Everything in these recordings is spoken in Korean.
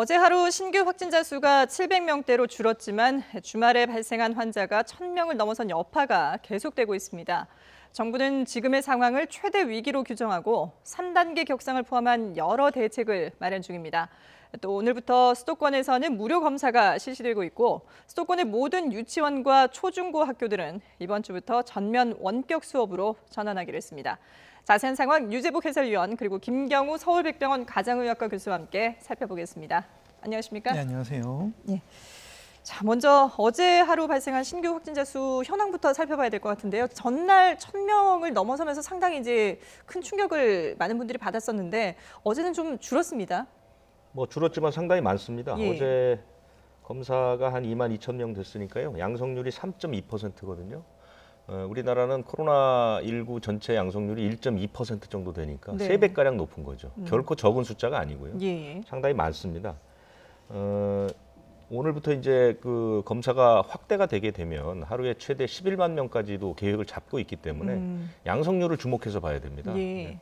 어제 하루 신규 확진자 수가 700명대로 줄었지만 주말에 발생한 환자가 1,000명을 넘어선 여파가 계속되고 있습니다. 정부는 지금의 상황을 최대 위기로 규정하고 3단계 격상을 포함한 여러 대책을 마련 중입니다. 또 오늘부터 수도권에서는 무료 검사가 실시되고 있고 수도권의 모든 유치원과 초중고 학교들은 이번 주부터 전면 원격 수업으로 전환하기로 했습니다. 자세한 상황 유재복 해설위원 그리고 김경우 서울백병원 가정의학과 교수와 함께 살펴보겠습니다. 안녕하십니까? 네, 안녕하세요. 예. 자, 먼저 어제 하루 발생한 신규 확진자 수 현황부터 살펴봐야 될 것 같은데요. 전날 1,000명을 넘어서면서 상당히 이제 큰 충격을 많은 분들이 받았었는데 어제는 좀 줄었습니다. 줄었지만 상당히 많습니다. 예. 어제 검사가 한 22,000명 됐으니까요. 양성률이 3.2%거든요. 우리나라는 코로나19 전체 양성률이 1.2% 정도 되니까 네. 3배가량 높은 거죠. 결코 적은 숫자가 아니고요. 예. 상당히 많습니다. 오늘부터 이제 그 검사가 확대가 되게 되면 하루에 최대 11만 명까지도 계획을 잡고 있기 때문에 양성률을 주목해서 봐야 됩니다. 예.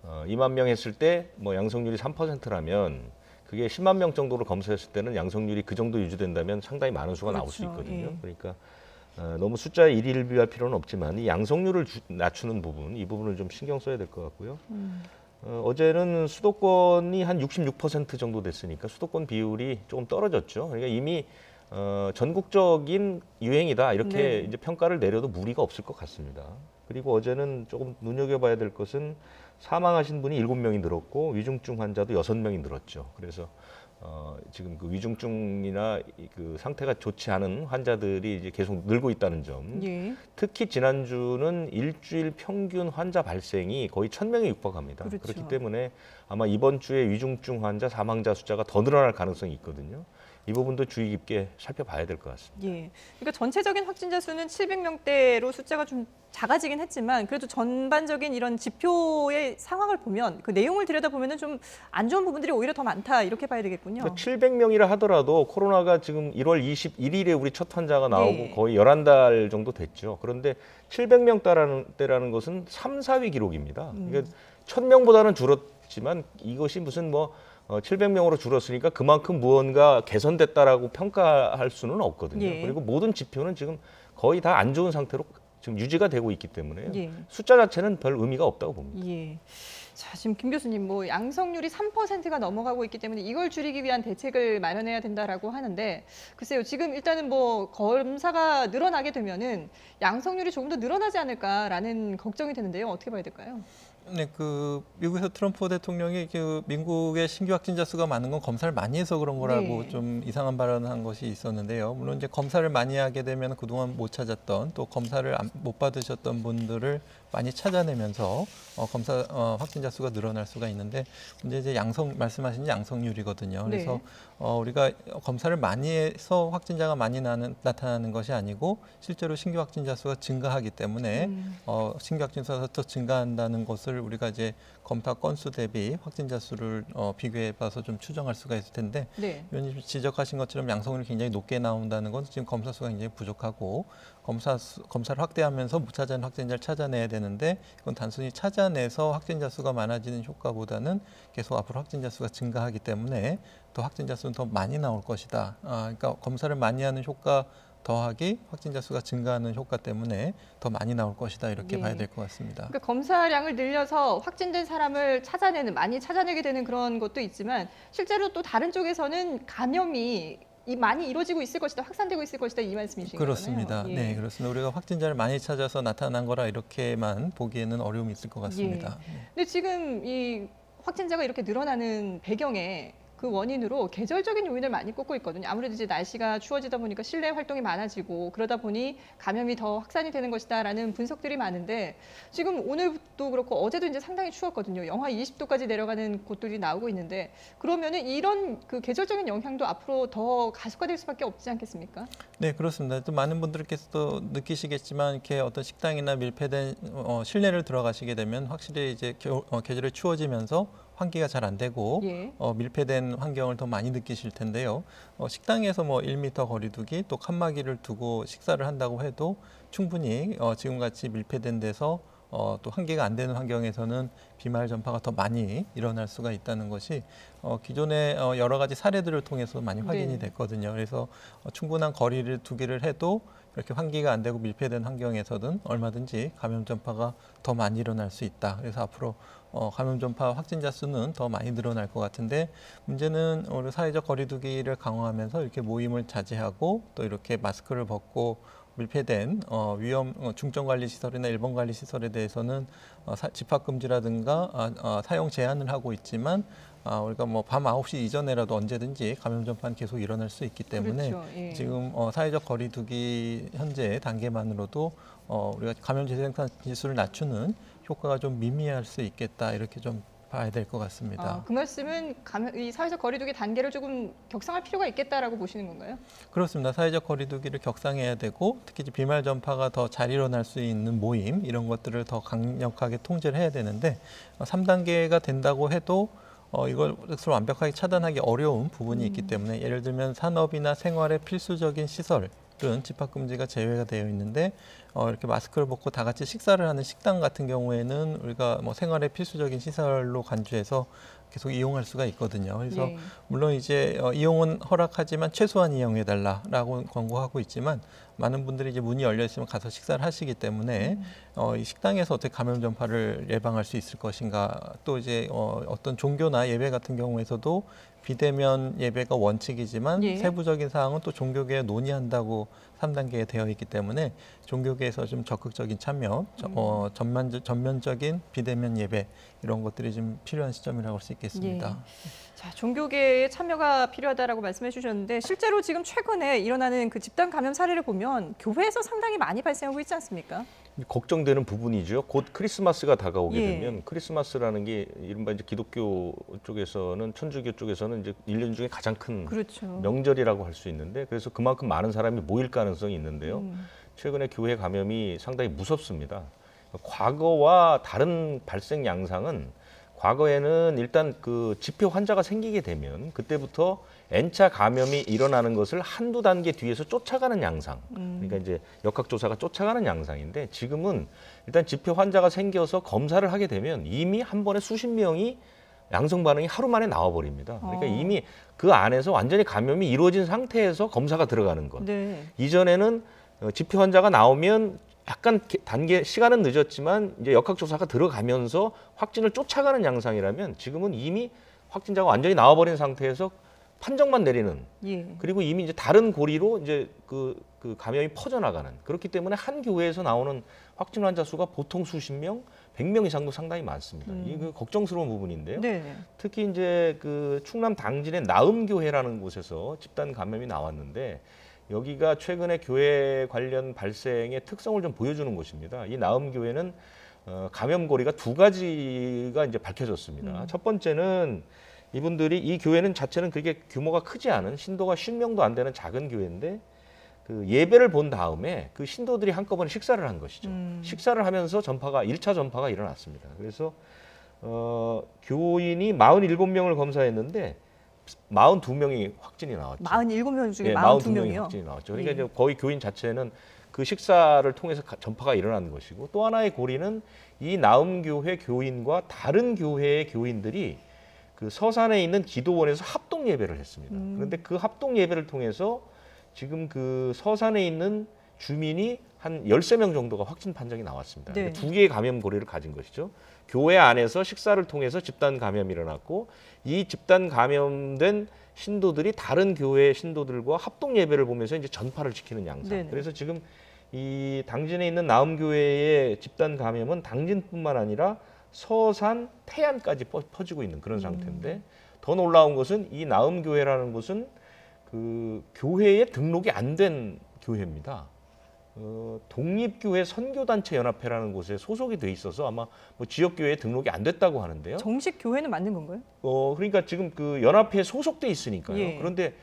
2만 명 했을 때 양성률이 3%라면 그게 10만 명 정도로 검사했을 때는 양성률이 그 정도 유지된다면 상당히 많은 수가 나올 수 있거든요. 예. 그러니까 너무 숫자에 일희일비할 필요는 없지만 이 양성률을 낮추는 부분, 이 부분을 좀 신경 써야 될 것 같고요. 어제는 수도권이 한 66% 정도 됐으니까 수도권 비율이 조금 떨어졌죠. 그러니까 이미 전국적인 유행이다 이렇게 네. 이제 평가를 내려도 무리가 없을 것 같습니다. 그리고 어제는 조금 눈여겨봐야 될 것은 사망하신 분이 7명이 늘었고 위중증 환자도 6명이 늘었죠. 그래서 지금 그 위중증이나 그 상태가 좋지 않은 환자들이 이제 계속 늘고 있다는 점. 예. 특히 지난주는 일주일 평균 환자 발생이 거의 1,000명에 육박합니다. 그렇죠. 그렇기 때문에 아마 이번 주에 위중증 환자, 사망자 숫자가 더 늘어날 가능성이 있거든요. 이 부분도 주의 깊게 살펴봐야 될 것 같습니다. 예. 그러니까 전체적인 확진자 수는 700명대로 숫자가 좀 작아지긴 했지만 그래도 전반적인 이런 지표의 상황을 보면 그 내용을 들여다보면 좀 안 좋은 부분들이 오히려 더 많다 이렇게 봐야 되겠군요. 700명이라 하더라도 코로나가 지금 1월 21일에 우리 첫 환자가 나오고 네. 거의 11달 정도 됐죠. 그런데 700명대라는 것은 3, 4위 기록입니다. 그러니까 1,000명보다는 줄었지만 이것이 무슨 700명으로 줄었으니까 그만큼 무언가 개선됐다라고 평가할 수는 없거든요. 예. 그리고 모든 지표는 지금 거의 다 안 좋은 상태로 지금 유지가 되고 있기 때문에 예. 숫자 자체는 별 의미가 없다고 봅니다. 예. 자, 지금 김 교수님 양성률이 3%가 넘어가고 있기 때문에 이걸 줄이기 위한 대책을 마련해야 된다라고 하는데 글쎄요. 지금 일단은 검사가 늘어나게 되면은 양성률이 조금 더 늘어나지 않을까라는 걱정이 되는데요. 어떻게 봐야 될까요? 네, 미국에서 트럼프 대통령이 미국의 신규 확진자 수가 많은 건 검사를 많이 해서 그런 거라고 네. 좀 이상한 발언을 한 것이 있었는데요. 물론 이제 검사를 많이 하게 되면 그동안 못 찾았던 또 검사를 못 받으셨던 분들을 많이 찾아내면서 확진자 수가 늘어날 수가 있는데 문제 이제 말씀하신 양성률이거든요. 그래서 네. 우리가 검사를 많이 해서 확진자가 많이 나타나는 것이 아니고 실제로 신규 확진자 수가 증가하기 때문에 신규 확진자 수가 더 증가한다는 것을 우리가 이제 검사 건수 대비 확진자 수를 비교해 봐서 좀 추정할 수가 있을 텐데 네. 위원님 지적하신 것처럼 양성률이 굉장히 높게 나온다는 건 지금 검사 수가 굉장히 부족하고 검사를 확대하면서 못 찾아낸 확진자를 찾아내야 되는데 이건 단순히 찾아내서 확진자 수가 많아지는 효과보다는 계속 앞으로 확진자 수가 증가하기 때문에 더 확진자 수는 더 많이 나올 것이다. 그러니까 검사를 많이 하는 효과 더하기 확진자 수가 증가하는 효과 때문에 더 많이 나올 것이다 이렇게 예. 봐야 될 것 같습니다. 그러니까 검사량을 늘려서 확진된 사람을 많이 찾아내게 되는 그런 것도 있지만 실제로 또 다른 쪽에서는 감염이 많이 이루어지고 있을 것이다, 확산되고 있을 것이다 이 말씀이신 거잖아요. 그렇습니다. 예. 네, 그렇습니다. 우리가 확진자를 많이 찾아서 나타난 거라 이렇게만 보기에는 어려움이 있을 것 같습니다. 예. 근데 지금 이 확진자가 이렇게 늘어나는 배경에 그 원인으로 계절적인 요인을 많이 꼽고 있거든요. 아무래도 이제 날씨가 추워지다 보니까 실내 활동이 많아지고 그러다 보니 감염이 더 확산이 되는 것이다라는 분석들이 많은데 지금 오늘도 그렇고 어제도 이제 상당히 추웠거든요. 영하 20도까지 내려가는 곳들이 나오고 있는데 그러면은 이런 그 계절적인 영향도 앞으로 더 가속화될 수밖에 없지 않겠습니까? 네, 그렇습니다. 또 많은 분들께서도 느끼시겠지만 이렇게 어떤 식당이나 밀폐된 실내를 들어가시게 되면 확실히 이제 계절이 추워지면서 환기가 잘 안 되고 예. 밀폐된 환경을 더 많이 느끼실 텐데요. 식당에서 1m 거리두기 또 칸막이를 두고 식사를 한다고 해도 충분히 지금같이 밀폐된 데서 또 환기가 안 되는 환경에서는 비말 전파가 더 많이 일어날 수가 있다는 것이 기존의 여러 가지 사례들을 통해서 많이 확인이 네. 됐거든요. 그래서 충분한 거리를 두기를 해도 이렇게 환기가 안 되고 밀폐된 환경에서든 얼마든지 감염 전파가 더 많이 일어날 수 있다. 그래서 앞으로 감염 전파 확진자 수는 더 많이 늘어날 것 같은데 문제는 우리 사회적 거리두기를 강화하면서 이렇게 모임을 자제하고 또 이렇게 마스크를 벗고 밀폐된 위험 중점 관리 시설이나 일반 관리 시설에 대해서는 집합 금지라든가 사용 제한을 하고 있지만 우리가 뭐 밤 9시 이전에라도 언제든지 감염 전파는 계속 일어날 수 있기 때문에 그렇죠. 예. 지금 사회적 거리두기 현재 단계만으로도 우리가 감염 재생산 지수를 낮추는 효과가 좀 미미할 수 있겠다 이렇게 좀 봐야 될 것 같습니다. 그 말씀은 이 사회적 거리두기 단계를 조금 격상할 필요가 있겠다라고 보시는 건가요? 그렇습니다. 사회적 거리두기를 격상해야 되고 특히 이제 비말 전파가 더 잘 일어날 수 있는 모임 이런 것들을 더 강력하게 통제를 해야 되는데 3단계가 된다고 해도 이것을 완벽하게 차단하기 어려운 부분이 있기 때문에 예를 들면 산업이나 생활의 필수적인 시설은 집합금지가 제외가 되어 있는데 이렇게 마스크를 벗고 다 같이 식사를 하는 식당 같은 경우에는 우리가 뭐 생활의 필수적인 시설로 간주해서 계속 이용할 수가 있거든요. 그래서 예. 물론 이제 이용은 허락하지만 최소한 이용해달라라고 권고하고 있지만 많은 분들이 이제 문이 열려 있으면 가서 식사를 하시기 때문에 이 식당에서 어떻게 감염 전파를 예방할 수 있을 것인가 또 이제 어떤 종교나 예배 같은 경우에서도 비대면 예배가 원칙이지만 예. 세부적인 사항은 또 종교계에 논의한다고 3단계에 되어 있기 때문에 종교계에서 좀 적극적인 참여, 전면적인 비대면 예배 이런 것들이 좀 필요한 시점이라고 할 수 있겠습니다. 자, 종교계의 참여가 필요하다라고 말씀해 주셨는데 실제로 지금 최근에 일어나는 그 집단 감염 사례를 보면 교회에서 상당히 많이 발생하고 있지 않습니까? 걱정되는 부분이죠. 곧 크리스마스가 다가오게 예. 되면 크리스마스라는 게 이른바 이제 기독교 쪽에서는 천주교 쪽에서는 이제 1년 중에 가장 큰 그렇죠. 명절이라고 할 수 있는데 그래서 그만큼 많은 사람이 모일 가능성이 있는데요. 최근에 교회 감염이 상당히 무섭습니다. 과거와 다른 발생 양상은 과거에는 일단 그 집회 환자가 생기게 되면 그때부터 N차 감염이 일어나는 것을 한두 단계 뒤에서 쫓아가는 양상. 그러니까 이제 역학조사가 쫓아가는 양상인데 지금은 일단 집회 환자가 생겨서 검사를 하게 되면 이미 한 번에 수십 명이 양성 반응이 하루 만에 나와버립니다. 그러니까 이미 그 안에서 완전히 감염이 이루어진 상태에서 검사가 들어가는 것. 네. 이전에는 집회 환자가 나오면 약간 단계 시간은 늦었지만 이제 역학조사가 들어가면서 확진을 쫓아가는 양상이라면 지금은 이미 확진자가 완전히 나와버린 상태에서 판정만 내리는 예. 그리고 이미 이제 다른 고리로 이제 그 감염이 퍼져나가는 그렇기 때문에 한 교회에서 나오는 확진 환자 수가 보통 수십 명, 100명 이상도 상당히 많습니다. 이게 걱정스러운 부분인데요. 네. 특히 이제 그 충남 당진의 나음교회라는 곳에서 집단 감염이 나왔는데 여기가 최근에 교회 관련 발생의 특성을 좀 보여주는 곳입니다. 이 나음교회는 감염 고리가 두 가지가 이제 밝혀졌습니다. 첫 번째는 이분들이 이 교회는 자체는 그렇게 규모가 크지 않은 신도가 10명도 안 되는 작은 교회인데 그 예배를 본 다음에 그 신도들이 한꺼번에 식사를 한 것이죠. 식사를 하면서 1차 전파가 일어났습니다. 그래서 교인이 47명을 검사했는데 42명이 확진이 나왔죠. 47명 중에 예, 42명이요? 확진이 나왔죠. 그러니까 이제 거의 교인 자체는 그 식사를 통해서 전파가 일어난 것이고 또 하나의 고리는 이 나음교회 교인과 다른 교회의 교인들이 그 서산에 있는 기도원에서 합동 예배를 했습니다. 그런데 그 합동 예배를 통해서 지금 그 서산에 있는 주민이 한 13명 정도가 확진 판정이 나왔습니다. 네. 두 개의 감염 고리를 가진 것이죠. 교회 안에서 식사를 통해서 집단 감염이 일어났고 이 집단 감염된 신도들이 다른 교회의 신도들과 합동 예배를 보면서 이제 전파를 시키는 양상. 네네. 그래서 지금 이 당진에 있는 나음교회의 집단 감염은 당진뿐만 아니라 서산, 태안까지 퍼지고 있는 그런 상태인데 더 놀라운 것은 이 나음교회라는 곳은 그 교회에 등록이 안 된 교회입니다. 독립교회 선교단체 연합회라는 곳에 소속이 돼 있어서 아마 뭐 지역교회에 등록이 안 됐다고 하는데요. 정식 교회는 맞는 건가요? 그러니까 지금 그 연합회에 소속돼 있으니까요. 예. 그런데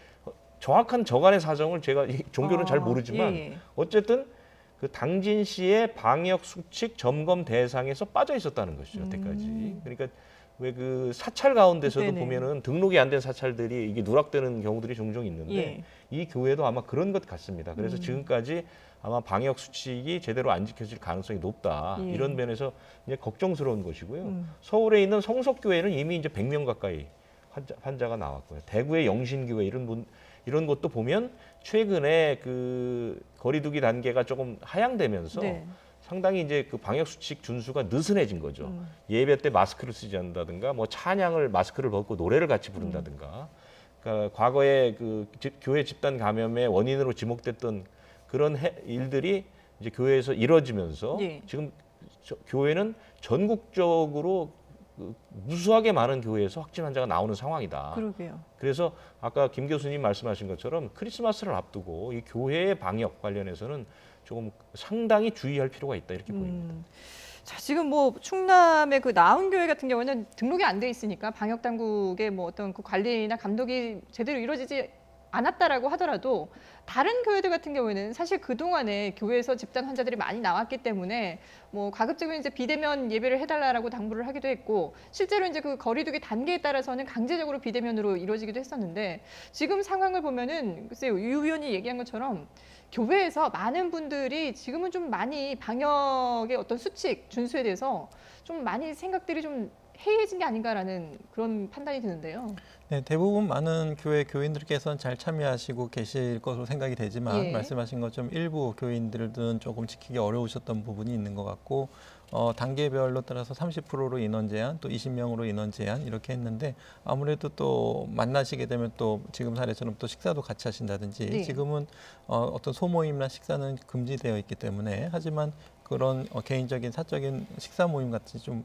정확한 저간의 사정을 제가 이 종교는 잘 모르지만 예. 어쨌든 그 당진시의 방역 수칙 점검 대상에서 빠져 있었다는 것이죠. 여태까지. 그러니까 왜 그 사찰 가운데서도 네네. 보면은 등록이 안 된 사찰들이 이게 누락되는 경우들이 종종 있는데 예. 이 교회도 아마 그런 것 같습니다. 그래서 지금까지 아마 방역 수칙이 제대로 안 지켜질 가능성이 높다. 예. 이런 면에서 이제 걱정스러운 것이고요. 서울에 있는 성석교회는 이미 이제 100명 가까이 환자가 나왔고요. 대구의 영신교회 이런 것도 보면 최근에 그 거리두기 단계가 조금 하향되면서 네. 상당히 이제 그 방역 수칙 준수가 느슨해진 거죠. 예배 때 마스크를 쓰지 않는다든가, 뭐 찬양을 마스크를 벗고 노래를 같이 부른다든가. 그러니까 과거에 그 교회 집단 감염의 원인으로 지목됐던 그런 일들이 이제 교회에서 이뤄지면서 예. 지금 교회는 전국적으로 그 무수하게 많은 교회에서 확진 환자가 나오는 상황이다. 그러게요. 그래서 아까 김 교수님 말씀하신 것처럼 크리스마스를 앞두고 이 교회의 방역 관련해서는 조금 상당히 주의할 필요가 있다 이렇게 보입니다. 자, 지금 뭐 충남의 그 나은교회 같은 경우는 등록이 안 돼 있으니까 방역 당국의 뭐 어떤 그 관리나 감독이 제대로 이루어지지 않았다라고 하더라도 다른 교회들 같은 경우에는 사실 그동안에 교회에서 집단 환자들이 많이 나왔기 때문에 뭐 가급적이면 이제 비대면 예배를 해달라라고 당부를 하기도 했고 실제로 이제 그 거리두기 단계에 따라서는 강제적으로 비대면으로 이루어지기도 했었는데 지금 상황을 보면은 글쎄요, 유 의원이 얘기한 것처럼 교회에서 많은 분들이 지금은 좀 많이 방역의 어떤 수칙 준수에 대해서 좀 많이 생각들이 좀 해이해진 게 아닌가라는 그런 판단이 드는데요. 네, 대부분 많은 교회 교인들께서는 잘 참여하시고 계실 것으로 생각이 되지만 예. 말씀하신 것처럼 일부 교인들은 조금 지키기 어려우셨던 부분이 있는 것 같고 단계별로 따라서 30%로 인원 제한, 또 20명으로 인원 제한 이렇게 했는데 아무래도 또 만나시게 되면 또 지금 사례처럼 또 식사도 같이 하신다든지 네. 지금은 어떤 소모임이나 식사는 금지되어 있기 때문에 하지만 그런 개인적인 사적인 식사 모임 같이 좀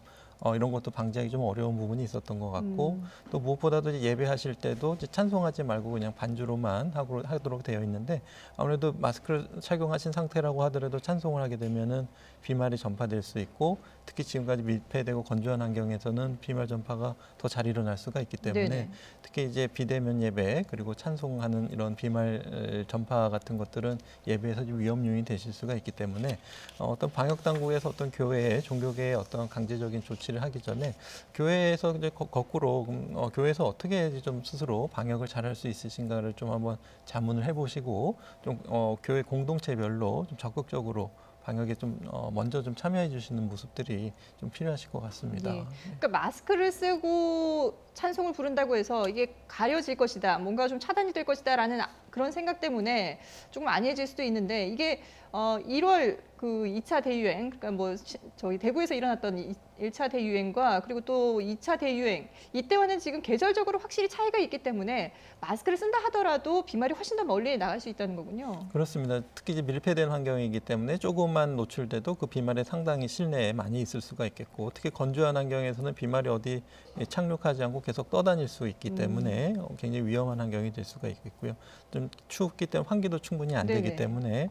이런 것도 방지하기 좀 어려운 부분이 있었던 것 같고 또 무엇보다도 이제 예배하실 때도 이제 찬송하지 말고 그냥 반주로만 하도록 되어 있는데 아무래도 마스크를 착용하신 상태라고 하더라도 찬송을 하게 되면은 비말이 전파될 수 있고 특히 지금까지 밀폐되고 건조한 환경에서는 비말 전파가 더 잘 일어날 수가 있기 때문에 네네. 특히 이제 비대면 예배 그리고 찬송하는 이런 비말 전파 같은 것들은 예배에서 좀 위험 요인이 되실 수가 있기 때문에 어떤 방역 당국에서 어떤 교회의 종교계의 어떤 강제적인 조치를 하기 전에 교회에서 이제 거꾸로 교회에서 어떻게 좀 스스로 방역을 잘할 수 있으신가를 좀 한번 자문을 해보시고 좀 교회 공동체별로 좀 적극적으로 방역에 좀 먼저 좀 참여해 주시는 모습들이 좀 필요하실 것 같습니다. 예. 그러니까 마스크를 쓰고 찬송을 부른다고 해서 이게 가려질 것이다, 뭔가 좀 차단이 될 것이다라는 그런 생각 때문에 조금 안해질 수도 있는데 이게 1월 그 2차 대유행, 그러니까 뭐 저희 대구에서 일어났던 1차 대유행과 그리고 또 2차 대유행 이때와는 지금 계절적으로 확실히 차이가 있기 때문에 마스크를 쓴다 하더라도 비말이 훨씬 더 멀리 나갈 수 있다는 거군요. 그렇습니다. 특히 이제 밀폐된 환경이기 때문에 조금만 노출돼도 그 비말에 상당히 실내에 많이 있을 수가 있겠고 특히 건조한 환경에서는 비말이 어디 착륙하지 않고 계속 떠다닐 수 있기 때문에 굉장히 위험한 환경이 될 수가 있겠고요. 좀 춥기 때문에 환기도 충분히 안 되기 네네. 때문에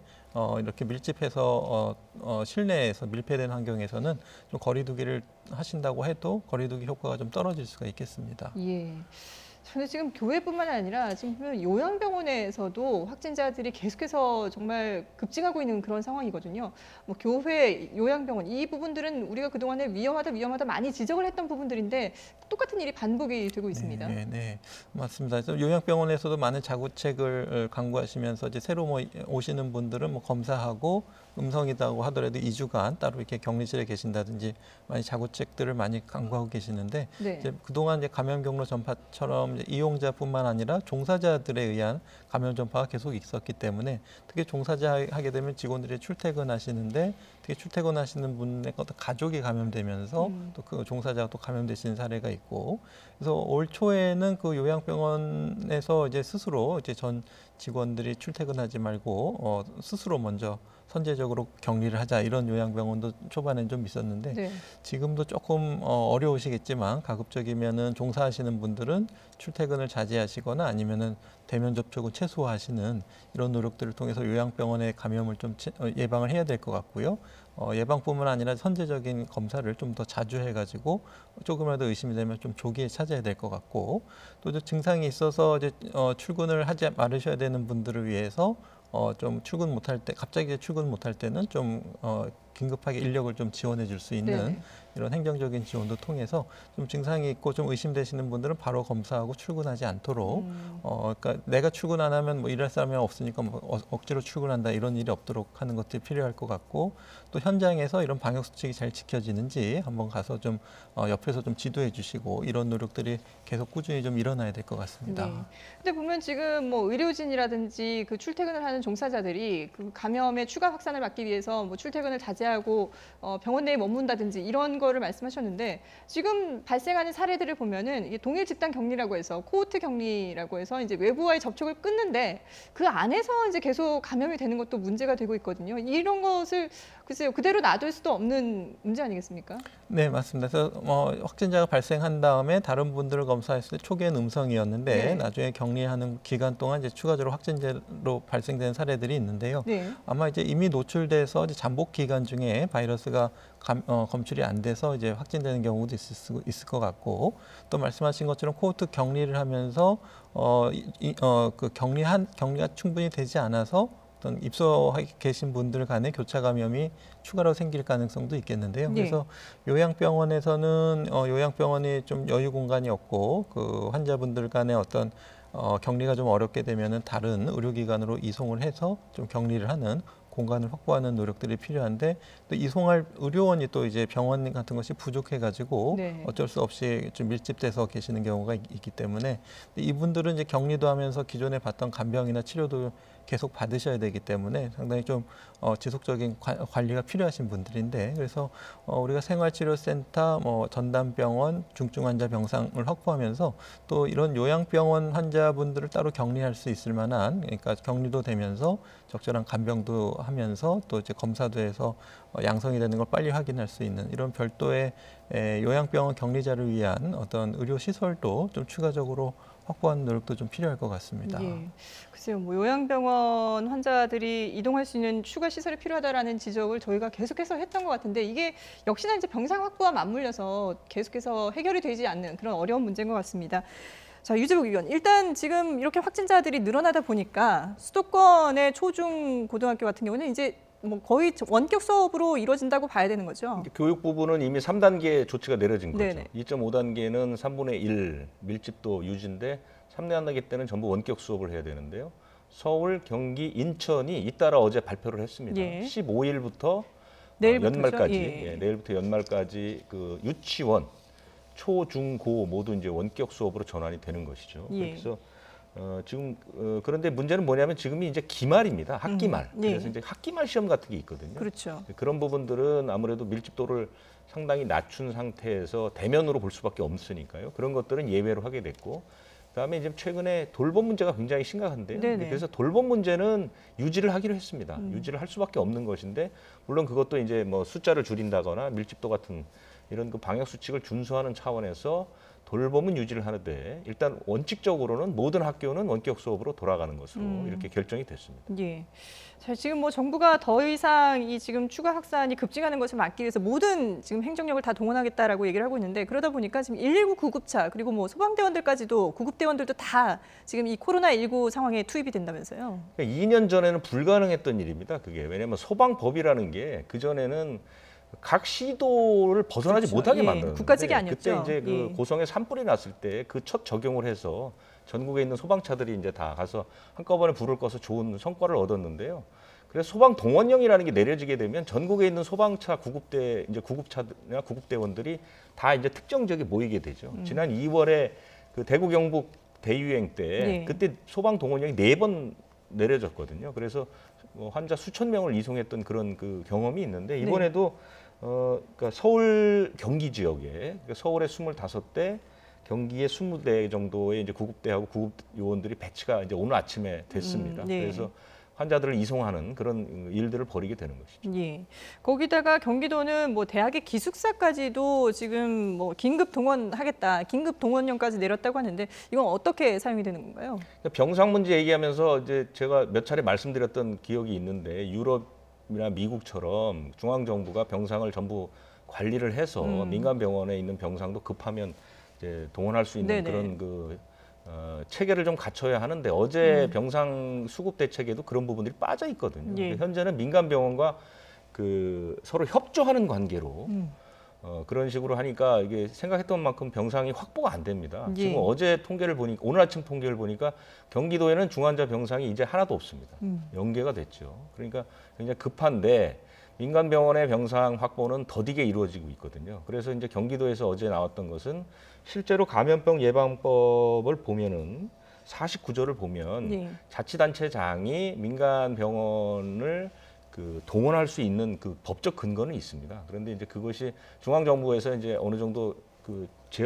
이렇게 밀집해서 실내에서 밀폐된 환경에서는 좀 거리두기를 하신다고 해도 거리두기 효과가 좀 떨어질 수가 있겠습니다. 예. 저는 지금 교회뿐만 아니라 지금 보면 요양병원에서도 확진자들이 계속해서 정말 급증하고 있는 그런 상황이거든요. 뭐 교회, 요양병원 이 부분들은 우리가 그동안에 위험하다 많이 지적을 했던 부분들인데 똑같은 일이 반복이 되고 있습니다. 네, 네, 맞습니다. 그래서 요양병원에서도 많은 자구책을 강구하시면서 이제 새로 오시는 분들은 뭐 검사하고 음성이다고 하더라도 2주간 따로 이렇게 격리실에 계신다든지 많이 자구책들을 많이 강구하고 계시는데 네. 이제 그동안 이제 감염 경로 전파처럼 이제 이용자뿐만 아니라 종사자들에 의한 감염 전파가 계속 있었기 때문에 특히 종사자 하게 되면 직원들이 출퇴근하시는데 특히 출퇴근하시는 분의 어떤 가족이 감염되면서 또 그 종사자가 또 감염되시는 사례가 있고 그래서 올 초에는 그 요양병원에서 이제 스스로 이제 전 직원들이 출퇴근하지 말고 스스로 먼저 선제적으로 격리를 하자 이런 요양병원도 초반엔 좀 있었는데 네. 지금도 조금 어려우시겠지만 가급적이면은 종사하시는 분들은 출퇴근을 자제하시거나 아니면은 대면 접촉을 최소화하시는 이런 노력들을 통해서 요양병원의 감염을 좀 예방을 해야 될 것 같고요. 예방뿐만 아니라 선제적인 검사를 좀 더 자주 해가지고 조금이라도 의심이 되면 좀 조기에 찾아야 될 것 같고 또 이제 증상이 있어서 이제 출근을 하지 말으셔야 되는 분들을 위해서 좀 출근 못할 때 갑자기 출근 못할 때는 좀 긴급하게 인력을 좀 지원해 줄 수 있는 네네. 이런 행정적인 지원도 통해서 좀 증상이 있고 좀 의심되시는 분들은 바로 검사하고 출근하지 않도록 그러니까 내가 출근 안 하면 뭐 일할 사람이 없으니까 뭐 억지로 출근한다 이런 일이 없도록 하는 것들이 필요할 것 같고 또 현장에서 이런 방역 수칙이 잘 지켜지는지 한번 가서 좀 옆에서 좀 지도해 주시고 이런 노력들이 계속 꾸준히 좀 일어나야 될 것 같습니다. 네. 근데 보면 지금 뭐 의료진이라든지 그 출퇴근을 하는 종사자들이 그 감염의 추가 확산을 막기 위해서 뭐 출퇴근을 자제하고 병원 내에 머문다든지 이런 거를 말씀하셨는데 지금 발생하는 사례들을 보면은 이게 동일 집단 격리라고 해서 코호트 격리라고 해서 이제 외부와의 접촉을 끊는데 그 안에서 이제 계속 감염이 되는 것도 문제가 되고 있거든요. 이런 것을 글쎄요 그대로 놔둘 수도 없는 문제 아니겠습니까? 네, 맞습니다. 그래서 확진자가 발생한 다음에 다른 분들을 검사했을 때 초기엔 음성이었는데 네. 나중에 격리하는 기간 동안 이제 추가적으로 확진자로 발생되는 사례들이 있는데요. 네. 아마 이제 이미 노출돼서 이제 잠복 기간 중에 바이러스가 검출이 안 돼서 이제 확진되는 경우도 있을 것 같고 또 말씀하신 것처럼 코호트 격리를 하면서 그 격리가 충분히 되지 않아서 어떤 입소해 계신 분들 간의 교차 감염이 추가로 생길 가능성도 있겠는데요. 네. 그래서 요양병원에서는 요양병원이 좀 여유 공간이 없고 그 환자분들 간의 어떤 격리가 좀 어렵게 되면은 다른 의료기관으로 이송을 해서 좀 격리를 하는 공간을 확보하는 노력들이 필요한데 또 이송할 의료원이 또 이제 병원 같은 것이 부족해가지고 네. 어쩔 수 없이 좀 밀집돼서 계시는 경우가 있기 때문에 이분들은 이제 격리도 하면서 기존에 받던 간병이나 치료도 계속 받으셔야 되기 때문에 상당히 좀 지속적인 관리가 필요하신 분들인데 그래서 우리가 생활치료센터, 뭐 전담병원, 중증환자 병상을 확보하면서 또 이런 요양병원 환자분들을 따로 격리할 수 있을 만한 그러니까 격리도 되면서 적절한 간병도 하면서 또 이제 검사도 해서 양성이 되는 걸 빨리 확인할 수 있는 이런 별도의 요양병원 격리자를 위한 어떤 의료 시설도 좀 추가적으로 확보하는 노력도 좀 필요할 것 같습니다. 예. 글쎄요, 뭐 요양병원 환자들이 이동할 수 있는 추가 시설이 필요하다라는 지적을 저희가 계속해서 했던 것 같은데 이게 역시나 이제 병상 확보와 맞물려서 계속해서 해결이 되지 않는 그런 어려운 문제인 것 같습니다. 자, 유재복 의원, 일단 지금 이렇게 확진자들이 늘어나다 보니까 수도권의 초중 고등학교 같은 경우는 이제 뭐 거의 원격 수업으로 이루어진다고 봐야 되는 거죠. 교육 부분은 이미 3단계 조치가 내려진 거죠. 네네. 2.5단계는 3분의 1 밀집도 유지인데 3단계 때는 전부 원격 수업을 해야 되는데요. 서울, 경기, 인천이 잇따라 어제 발표를 했습니다. 예. 15일부터 내일부터죠? 연말까지, 예. 내일부터 연말까지 그 유치원, 초, 중, 고 모두 이제 원격 수업으로 전환이 되는 것이죠. 예. 그래서 지금 그런데 문제는 뭐냐면 지금이 이제 기말입니다. 학기말. 예. 그래서 이제 학기말 시험 같은 게 있거든요. 그렇죠. 그런 부분들은 아무래도 밀집도를 상당히 낮춘 상태에서 대면으로 볼 수밖에 없으니까요. 그런 것들은 예외로 하게 됐고, 그다음에 이제 최근에 돌봄 문제가 굉장히 심각한데요. 네네. 그래서 돌봄 문제는 유지를 하기로 했습니다. 유지를 할 수밖에 없는 것인데, 물론 그것도 이제 뭐 숫자를 줄인다거나 밀집도 같은 이런 그 방역 수칙을 준수하는 차원에서 돌봄은 유지를 하는데 일단 원칙적으로는 모든 학교는 원격 수업으로 돌아가는 것으로 이렇게 결정이 됐습니다. 예. 자, 지금 뭐 정부가 더 이상 이 지금 추가 확산이 급증하는 것을 막기 위해서 모든 지금 행정력을 다 동원하겠다라고 얘기를 하고 있는데 그러다 보니까 지금 119 구급차 그리고 뭐 소방대원들까지도 구급대원들도 다 지금 이 코로나19 상황에 투입이 된다면서요. 그러니까 2년 전에는 불가능했던 일입니다. 그게 왜냐하면 소방법이라는 게 그 전에는 각 시도를 벗어나지 그렇죠. 못하게 예, 만들었는데 국가직이 아니었죠. 그때 이제 그 예. 고성에 산불이 났을 때 그 첫 적용을 해서 전국에 있는 소방차들이 이제 다 가서 한꺼번에 불을 꺼서 좋은 성과를 얻었는데요. 그래서 소방 동원령이라는 게 내려지게 되면 전국에 있는 소방차 구급대 이제 구급차나 구급대원들이 다 이제 특정 지역에 모이게 되죠. 지난 2월에 그 대구 경북 대유행 때 네. 그때 소방 동원령이 4번 내려졌거든요. 그래서 뭐 환자 수천 명을 이송했던 그런 그 경험이 있는데 이번에도 그러니까 서울 경기 지역에 그러니까 서울에 25대, 경기에 20대 정도의 이제 구급대하고 구급 요원들이 배치가 이제 오늘 아침에 됐습니다. 네. 그래서 환자들을 이송하는 그런 일들을 벌이게 되는 것이죠. 예. 거기다가 경기도는 뭐 대학의 기숙사까지도 지금 뭐 긴급 동원하겠다, 긴급 동원령까지 내렸다고 하는데 이건 어떻게 사용이 되는 건가요? 병상 문제 얘기하면서 이제 제가 몇 차례 말씀드렸던 기억이 있는데 유럽이나 미국처럼 중앙 정부가 병상을 전부 관리를 해서 민간 병원에 있는 병상도 급하면 이제 동원할 수 있는 네네. 그런 그 체계를 좀 갖춰야 하는데 어제 병상 수급 대책에도 그런 부분들이 빠져 있거든요. 예. 현재는 민간 병원과 그 서로 협조하는 관계로 그런 식으로 하니까 이게 생각했던 만큼 병상이 확보가 안 됩니다. 예. 지금 어제 통계를 보니까 오늘 아침 통계를 보니까 경기도에는 중환자 병상이 이제 하나도 없습니다. 연계가 됐죠. 그러니까 굉장히 급한데 민간 병원의 병상 확보는 더디게 이루어지고 있거든요. 그래서 이제 경기도에서 어제 나왔던 것은 실제로 감염병 예방법을 보면은 49조를 보면 예. 자치단체장이 민간 병원을 동원할 수 있는 그 법적 근거는 있습니다. 그런데 이제 그것이 중앙정부에서 이제 어느 정도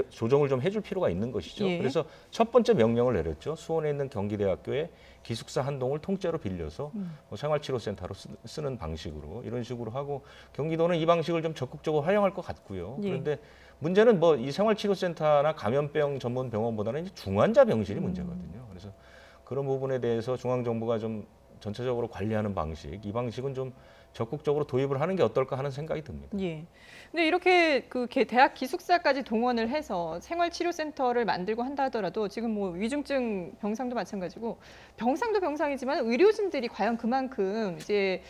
조정을 좀 해줄 필요가 있는 것이죠. 예. 그래서 첫 번째 명령을 내렸죠. 수원에 있는 경기대학교에 기숙사 한 동을 통째로 빌려서 생활치료센터로 쓰는 방식으로 이런 식으로 하고 경기도는 이 방식을 좀 적극적으로 활용할 것 같고요. 예. 그런데 문제는 뭐 이 생활치료센터나 감염병 전문 병원보다는 이제 중환자 병실이 문제거든요. 그래서 그런 부분에 대해서 중앙정부가 좀 전체적으로 관리하는 방식, 이 방식은 좀 적극적으로 도입을 하는 게 어떨까 하는 생각이 듭니다. 예. 근데 이렇게 대학 기숙사까지 동원을 해서 생활치료센터를 만들고 한다 하더라도 지금 뭐 위중증 병상도 마찬가지고 병상도 병상이지만 의료진들이 과연 그만큼 이제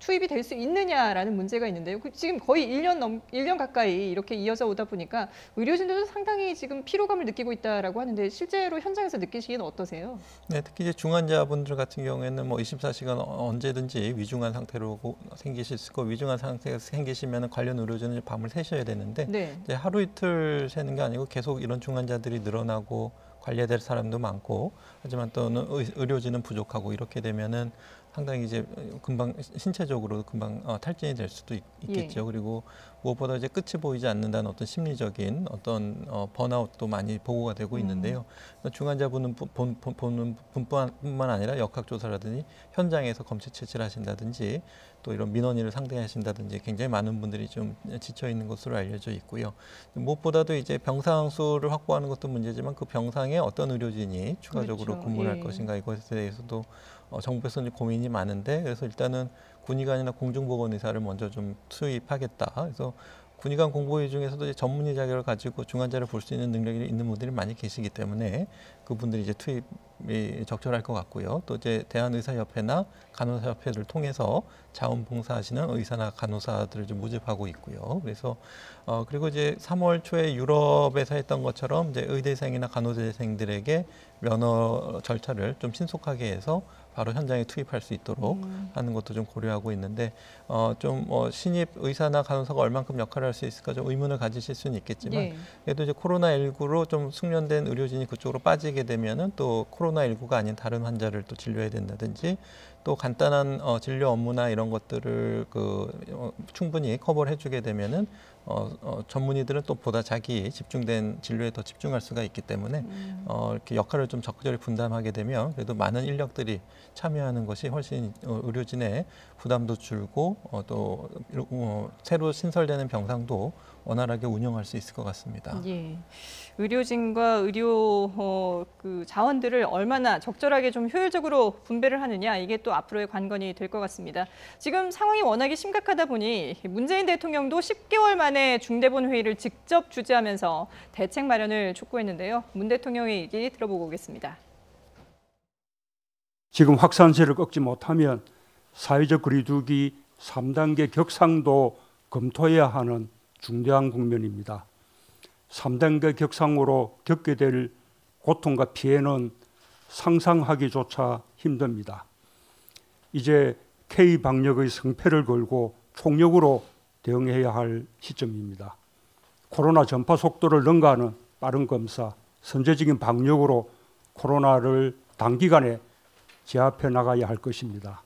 투입이 될 수 있느냐라는 문제가 있는데요. 지금 거의 1년 가까이 이렇게 이어져 오다 보니까 의료진들도 상당히 지금 피로감을 느끼고 있다라고 하는데 실제로 현장에서 느끼시기는 어떠세요? 네, 특히 이제 중환자분들 같은 경우에는 뭐 24시간 언제든지 위중한 상태로 생기실 수 있고 위중한 상태가 생기시면 관련 의료진을 밤을 새셔야 되는데 네. 이제 하루 이틀 새는 게 아니고 계속 이런 중환자들이 늘어나고 관리해야 될 사람도 많고 하지만 또는 의료진은 부족하고 이렇게 되면은 상당히 이제 금방 신체적으로 금방 탈진이 될 수도 있겠죠. 예. 그리고 무엇보다 이제 끝이 보이지 않는다는 어떤 심리적인 어떤 번아웃도 많이 보고가 되고 있는데요. 중환자분은 보는 분뿐만 아니라 역학조사라든지 현장에서 검체 채취를 하신다든지 또 이런 민원인을 상대하신다든지 굉장히 많은 분들이 좀 지쳐 있는 것으로 알려져 있고요. 무엇보다도 이제 병상 수를 확보하는 것도 문제지만 그 병상에 어떤 의료진이 추가적으로 그렇죠. 근무를 할 예. 것인가 이것에 대해서도 정부에서 고민이 많은데 그래서 일단은 군의관이나 공중보건의사를 먼저 좀 투입하겠다. 그래서 군의관 공보의 중에서도 이제 전문의 자격을 가지고 중환자를 볼 수 있는 능력이 있는 분들이 많이 계시기 때문에 그분들이 이제 투입이 적절할 것 같고요. 또 이제 대한의사협회나 간호사협회를 통해서 자원봉사하시는 의사나 간호사들을 좀 모집하고 있고요. 그래서 그리고 이제 3월 초에 유럽에서 했던 것처럼 이제 의대생이나 간호대생들에게 면허 절차를 좀 신속하게 해서 바로 현장에 투입할 수 있도록 하는 것도 좀 고려하고 있는데 좀 신입 의사나 간호사가 얼만큼 역할을 할 수 있을까 좀 의문을 가지실 수는 있겠지만 예. 그래도 이제 코로나19로 좀 숙련된 의료진이 그쪽으로 빠지게 되면은 또 코로나19가 아닌 다른 환자를 또 진료해야 된다든지 또 간단한 진료 업무나 이런 것들을 충분히 커버를 해주게 되면은 전문의들은 또 보다 자기 집중된 진료에 더 집중할 수가 있기 때문에 이렇게 역할을 좀 적절히 분담하게 되면 그래도 많은 인력들이 참여하는 것이 훨씬 의료진의 부담도 줄고 또 새로 신설되는 병상도 원활하게 운영할 수 있을 것 같습니다. 예. 의료진과 의료 자원들을 얼마나 적절하게 좀 효율적으로 분배를 하느냐 이게 또 앞으로의 관건이 될 것 같습니다. 지금 상황이 워낙에 심각하다 보니 문재인 대통령도 10개월 만에 중대본 회의를 직접 주재하면서 대책 마련을 촉구했는데요. 문 대통령의 얘기 들어보고 오겠습니다. 지금 확산세를 꺾지 못하면 사회적 거리두기 3단계 격상도 검토해야 하는 중대한 국면입니다. 3단계 격상으로 겪게 될 고통과 피해는 상상하기조차 힘듭니다. 이제 K방역의 성패를 걸고 총력으로 대응해야 할 시점입니다. 코로나 전파 속도를 능가하는 빠른 검사, 선제적인 방역으로 코로나를 단기간에 제압해 나가야 할 것입니다.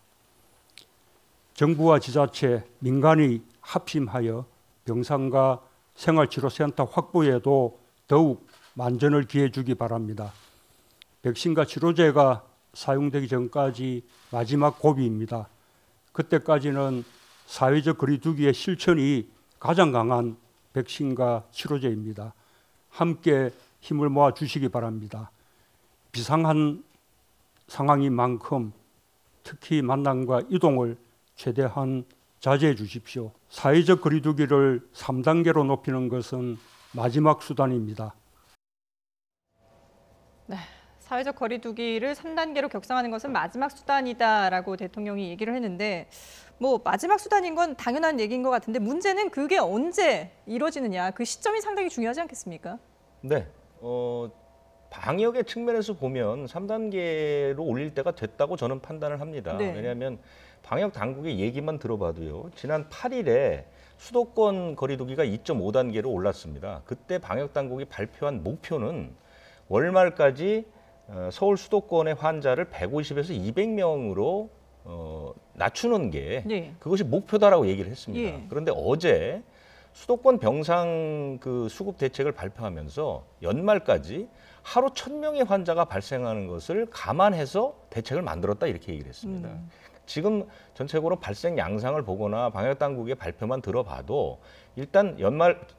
정부와 지자체, 민간이 합심하여 병상과 생활치료센터 확보에도 더욱 만전을 기해 주기 바랍니다. 백신과 치료제가 사용되기 전까지 마지막 고비입니다. 그때까지는 사회적 거리두기의 실천이 가장 강한 백신과 치료제입니다. 함께 힘을 모아 주시기 바랍니다. 비상한 상황인 만큼 특히 만남과 이동을 최대한 자제해 주십시오. 사회적 거리두기를 3단계로 높이는 것은 마지막 수단입니다. 네, 사회적 거리두기를 3단계로 격상하는 것은 마지막 수단이다라고 대통령이 얘기를 했는데 뭐 마지막 수단인 건 당연한 얘기인 것 같은데 문제는 그게 언제 이루어지느냐 그 시점이 상당히 중요하지 않겠습니까? 네. 방역의 측면에서 보면 3단계로 올릴 때가 됐다고 저는 판단을 합니다. 네. 왜냐하면 방역 당국의 얘기만 들어봐도요. 지난 8일에 수도권 거리두기가 2.5단계로 올랐습니다. 그때 방역 당국이 발표한 목표는 월말까지 서울 수도권의 환자를 150에서 200명으로 낮추는 게 네. 그것이 목표다라고 얘기를 했습니다. 예. 그런데 어제 수도권 병상 그 수급 대책을 발표하면서 연말까지 하루 1,000명의 환자가 발생하는 것을 감안해서 대책을 만들었다 이렇게 얘기를 했습니다. 지금 전체적으로 발생 양상을 보거나 방역 당국의 발표만 들어봐도 일단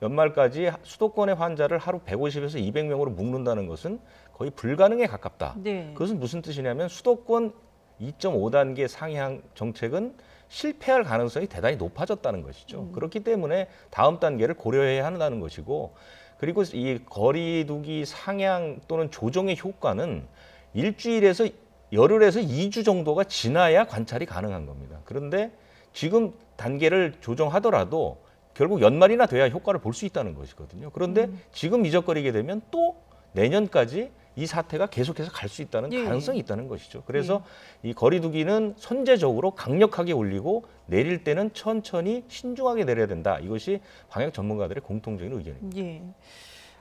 연말까지 수도권의 환자를 하루 150에서 200명으로 묶는다는 것은 거의 불가능에 가깝다. 네. 그것은 무슨 뜻이냐면 수도권 2.5단계 상향 정책은 실패할 가능성이 대단히 높아졌다는 것이죠. 그렇기 때문에 다음 단계를 고려해야 한다는 것이고 그리고 이 거리두기 상향 또는 조정의 효과는 일주일에서 열흘에서 2주 정도가 지나야 관찰이 가능한 겁니다. 그런데 지금 단계를 조정하더라도 결국 연말이나 돼야 효과를 볼 수 있다는 것이거든요. 그런데 지금 미적거리게 되면 또 내년까지 이 사태가 계속해서 갈 수 있다는 예. 가능성이 있다는 것이죠. 그래서 이 거리두기는 선제적으로 강력하게 올리고 내릴 때는 천천히 신중하게 내려야 된다. 이것이 방역 전문가들의 공통적인 의견입니다. 예.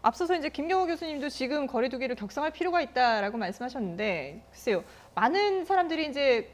앞서서 이제 김경호 교수님도 지금 거리두기를 격상할 필요가 있다라고 말씀하셨는데 글쎄요. 많은 사람들이 이제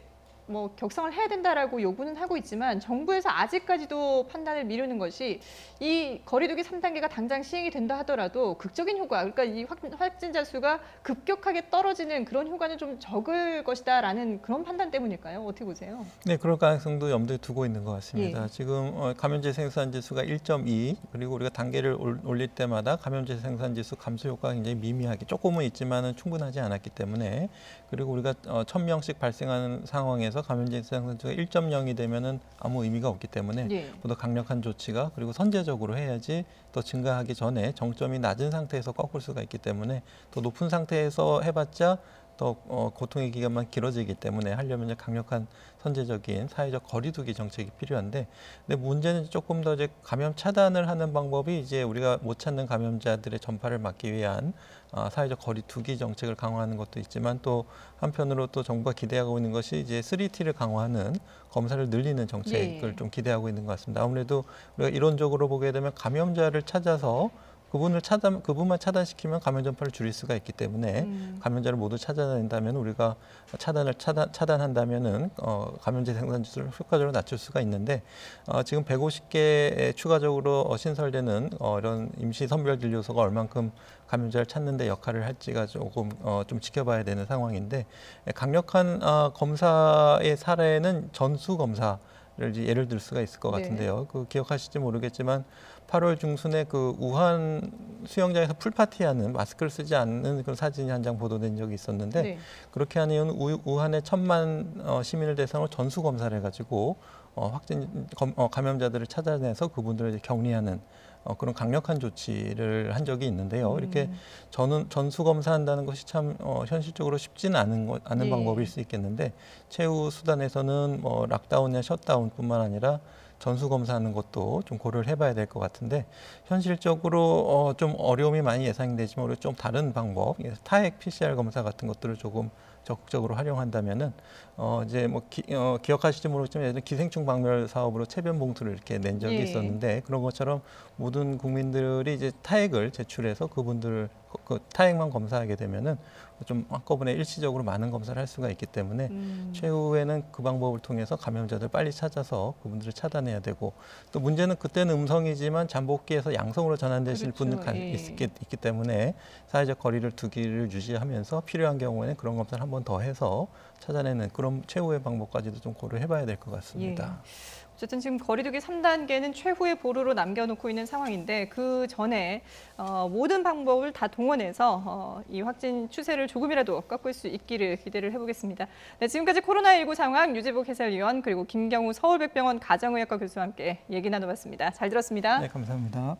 뭐 격상을 해야 된다라고 요구는 하고 있지만 정부에서 아직까지도 판단을 미루는 것이 이 거리두기 3단계가 당장 시행이 된다 하더라도 극적인 효과, 그러니까 이 확진자 수가 급격하게 떨어지는 그런 효과는 좀 적을 것이다라는 그런 판단 때문일까요? 어떻게 보세요? 네, 그럴 가능성도 염두에 두고 있는 것 같습니다. 예. 지금 감염제 생산 지수가 1.2 그리고 우리가 단계를 올릴 때마다 감염제 생산 지수 감소 효과가 굉장히 미미하게 조금은 있지만은 충분하지 않았기 때문에 그리고 우리가 1,000명씩 발생하는 상황에서 감염제 생산 지수가 1.0이 되면은 아무 의미가 없기 때문에 예. 보다 강력한 조치가 그리고 선제적으로 해야지 더 증가하기 전에 정점이 낮은 상태에서 꺾을 수가 있기 때문에 더 높은 상태에서 해봤자 더 고통의 기간만 길어지기 때문에 하려면 이제 강력한 선제적인 사회적 거리두기 정책이 필요한데, 근데 문제는 조금 더 이제 감염 차단을 하는 방법이 이제 우리가 못 찾는 감염자들의 전파를 막기 위한 사회적 거리두기 정책을 강화하는 것도 있지만 또 한편으로 또 정부가 기대하고 있는 것이 이제 3T를 강화하는 검사를 늘리는 정책을 네. 좀 기대하고 있는 것 같습니다. 아무래도 우리가 이론적으로 보게 되면 감염자를 찾아서 그분만 차단시키면 감염 전파를 줄일 수가 있기 때문에 감염자를 모두 찾아낸다면 우리가 차단한다면은 감염제 생산 지수를 효과적으로 낮출 수가 있는데 지금 150개 추가적으로 신설되는 이런 임시 선별 진료소가 얼만큼 감염자를 찾는 데 역할을 할지가 조금 좀 지켜봐야 되는 상황인데 강력한 검사의 사례는 전수 검사를 이제 예를 들 수가 있을 것 네. 같은데요. 그 기억하실지 모르겠지만 8월 중순에 그 우한 수영장에서 풀파티하는 마스크를 쓰지 않는 그런 사진이 한 장 보도된 적이 있었는데 네. 그렇게 하는 이유는 우한의 1,000만 시민을 대상으로 전수 검사를 해가지고 감염자들을 찾아내서 그분들을 이제 격리하는 그런 강력한 조치를 한 적이 있는데요. 이렇게 전수 검사한다는 것이 참 현실적으로 쉽지는 않은 예. 방법일 수 있겠는데 최후 수단에서는 뭐 락다운이나 셧다운뿐만 아니라 전수 검사하는 것도 좀 고려를 해봐야 될 것 같은데 현실적으로 좀 어려움이 많이 예상되지만 우리가 좀 다른 방법, 타액 PCR 검사 같은 것들을 조금 적극적으로 활용한다면은 이제 뭐 기억하실지 모르겠지만 예전에 기생충 박멸 사업으로 체변 봉투를 이렇게 낸 적이 예. 있었는데 그런 것처럼 모든 국민들이 이제 타액을 제출해서 그분들 그 타액만 검사하게 되면은 좀 한꺼번에 일시적으로 많은 검사를 할 수가 있기 때문에 최후에는 그 방법을 통해서 감염자들 빨리 찾아서 그분들을 차단해야 되고 또 문제는 그때는 음성이지만 잠복기에서 양성으로 전환되실 그렇죠. 분들 예. 있기 때문에 사회적 거리를 두기를 유지하면서 필요한 경우에는 그런 검사를 한 번 더 해서 찾아내는 그런 최후의 방법까지도 좀 고려해봐야 될 것 같습니다. 예. 어쨌든 지금 거리두기 3단계는 최후의 보루로 남겨놓고 있는 상황인데 그 전에 모든 방법을 다 동원해서 이 확진 추세를 조금이라도 꺾을 수 있기를 기대를 해보겠습니다. 네, 지금까지 코로나19 상황 유재복 해설위원 그리고 김경우 서울백병원 가정의학과 교수와 함께 얘기 나눠봤습니다. 잘 들었습니다. 네, 감사합니다.